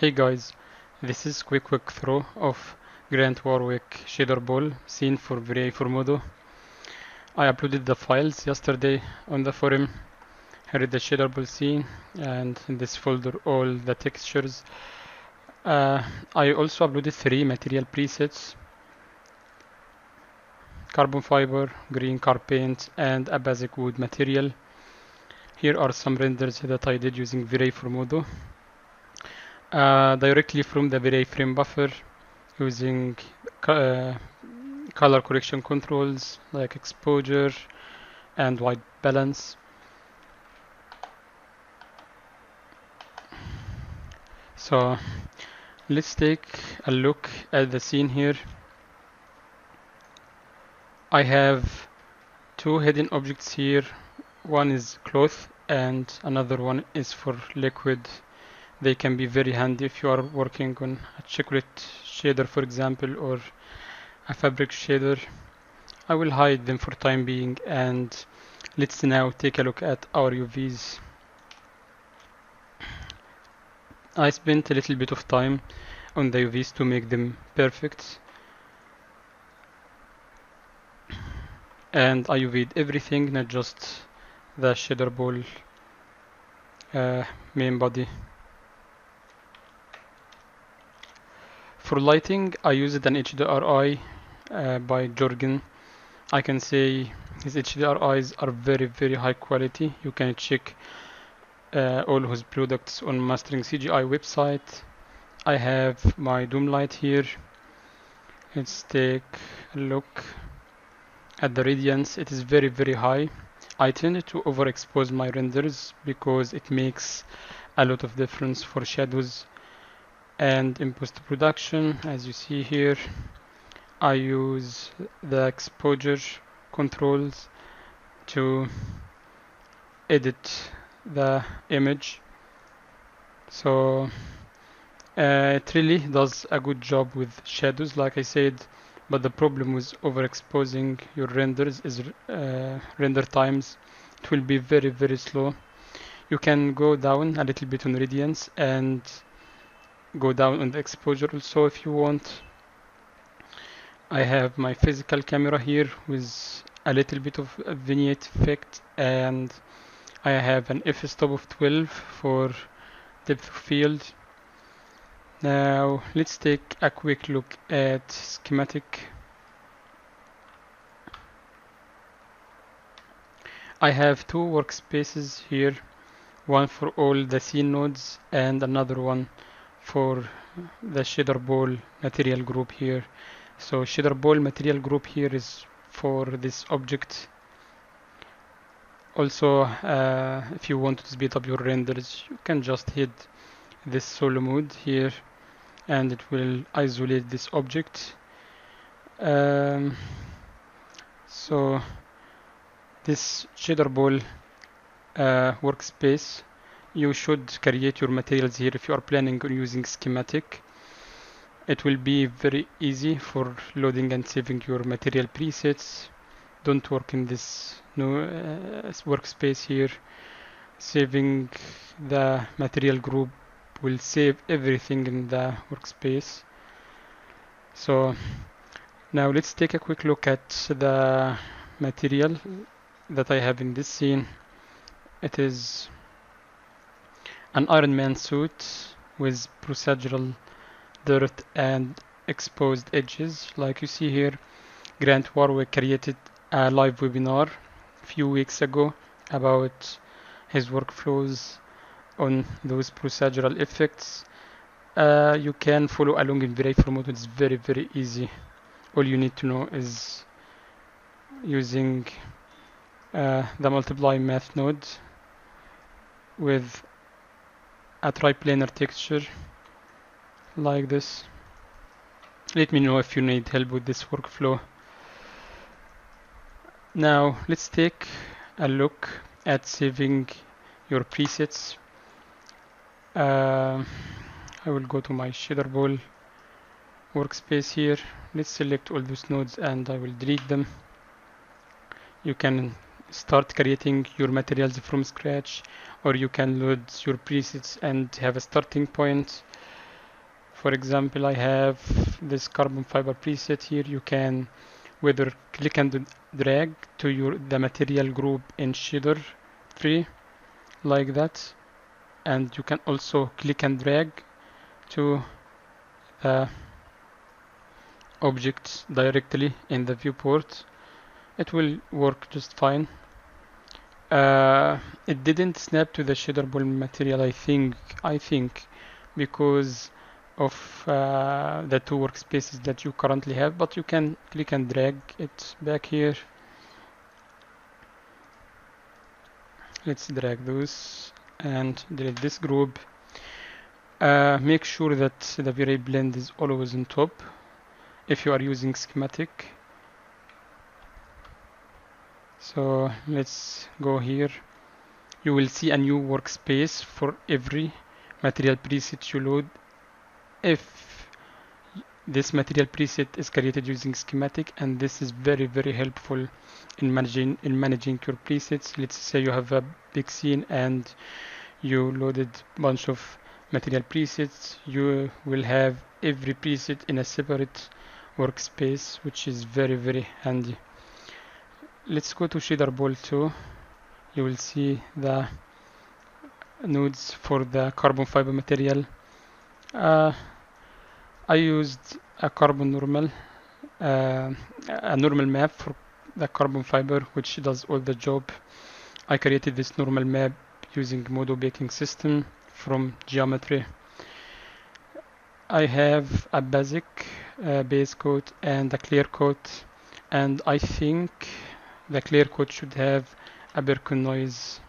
Hey guys, this is quick walkthrough of Grant Warwick Shaderball scene for Modo. I uploaded the files yesterday on the forum. Here is the Shaderball scene, and in this folder all the textures. I also uploaded 3 material presets: carbon fiber, green car paint, and a basic wood material. Here are some renders that I did using Modo. Directly from the frame buffer using color correction controls like exposure and white balance. So let's take a look at the scene here. I have 2 hidden objects here. One is cloth and another one is for liquid. They can be very handy if you are working on a chocolate shader, for example, or a fabric shader. I will hide them for time being, and let's now take a look at our UVs. I spent a little bit of time on the UVs to make them perfect, and I UV'd everything, not just the Shaderball main body. For lighting, I used an HDRI by Jorgen. I can say his HDRIs are very high quality. You can check all his products on Mastering CGI website. I have my Doom light here. Let's take a look at the radiance. It is very high. I tend to overexpose my renders because it makes a lot of difference for shadows. And in post-production, as you see here, I use the exposure controls to edit the image. So it really does a good job with shadows, like I said, but the problem with overexposing your renders is render times. It will be very slow. You can go down a little bit on radiance and go down on the exposure also if you want. I have my physical camera here with a little bit of a vignette effect, and I have an f-stop of 12 for depth of field. Now let's take a quick look at schematic. I have 2 workspaces here, one for all the scene nodes and another one for the Shaderball material group here. So Shaderball material group here is for this object. Also, if you want to speed up your renders, you can just hit this solo mode here and it will isolate this object. So this Shaderball workspace, you should create your materials here if you are planning on using schematic. It will be very easy for loading and saving your material presets. Don't work in this workspace here. Saving the material group will save everything in the workspace. So now let's take a quick look at the material that I have in this scene. It is an Iron Man suit with procedural dirt and exposed edges. Like you see here, Grant Warwick created a live webinar a few weeks ago about his workflows on those procedural effects. You can follow along in Modo. It's very easy. All you need to know is using the multiply math node with a triplanar texture like this. Let me know if you need help with this workflow. Now let's take a look at saving your presets. I will go to my Shaderball workspace here. Let's select all those nodes and I will delete them. You can start creating your materials from scratch, or you can load your presets and have a starting point. For example, I have this carbon fiber preset here. You can whether click and drag to the material group in shader tree like that, and you can also click and drag to the objects directly in the viewport. It will work just fine. It didn't snap to the shaderball material, I think because of the two workspaces that you currently have, but you can click and drag it back here. Let's drag those and delete this group. Make sure that the V-Ray blend is always on top if you are using schematic. So let's go here. You will see a new workspace for every material preset you load. If this material preset is created using schematic, and this is very helpful in managing your presets. Let's say you have a big scene and you loaded a bunch of material presets. You will have every preset in a separate workspace, which is very handy. Let's go to Shaderball 2. You will see the nodes for the carbon fiber material. I used a normal map for the carbon fiber, which does all the job. I created this normal map using Modo baking system from geometry. I have a basic base coat and a clear coat, and I think the clear coat should have a Birkin noise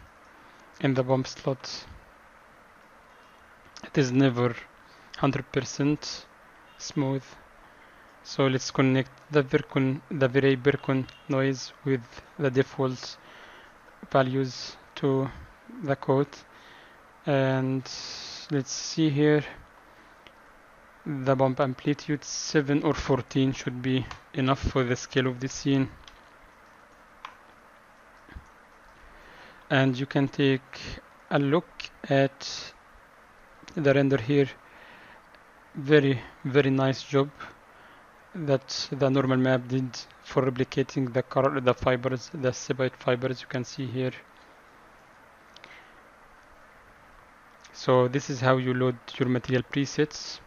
in the bump slot. It is never 100% smooth. So let's connect the V-Ray Birkin noise with the default values to the code. And let's see here. The bump amplitude 7 or 14 should be enough for the scale of the scene. And you can take a look at the render here. Very nice job that the normal map did for replicating the fibers, the separate fibers you can see here. So this is how you load your material presets,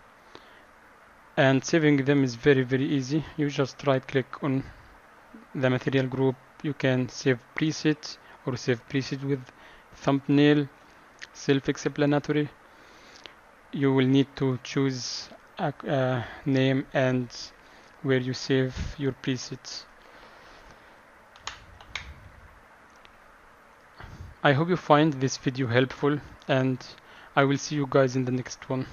and saving them is very easy. You just right click on the material group. You can save preset or save preset with thumbnail, self-explanatory. You will need to choose a name and where you save your presets. I hope you find this video helpful, and I will see you guys in the next one.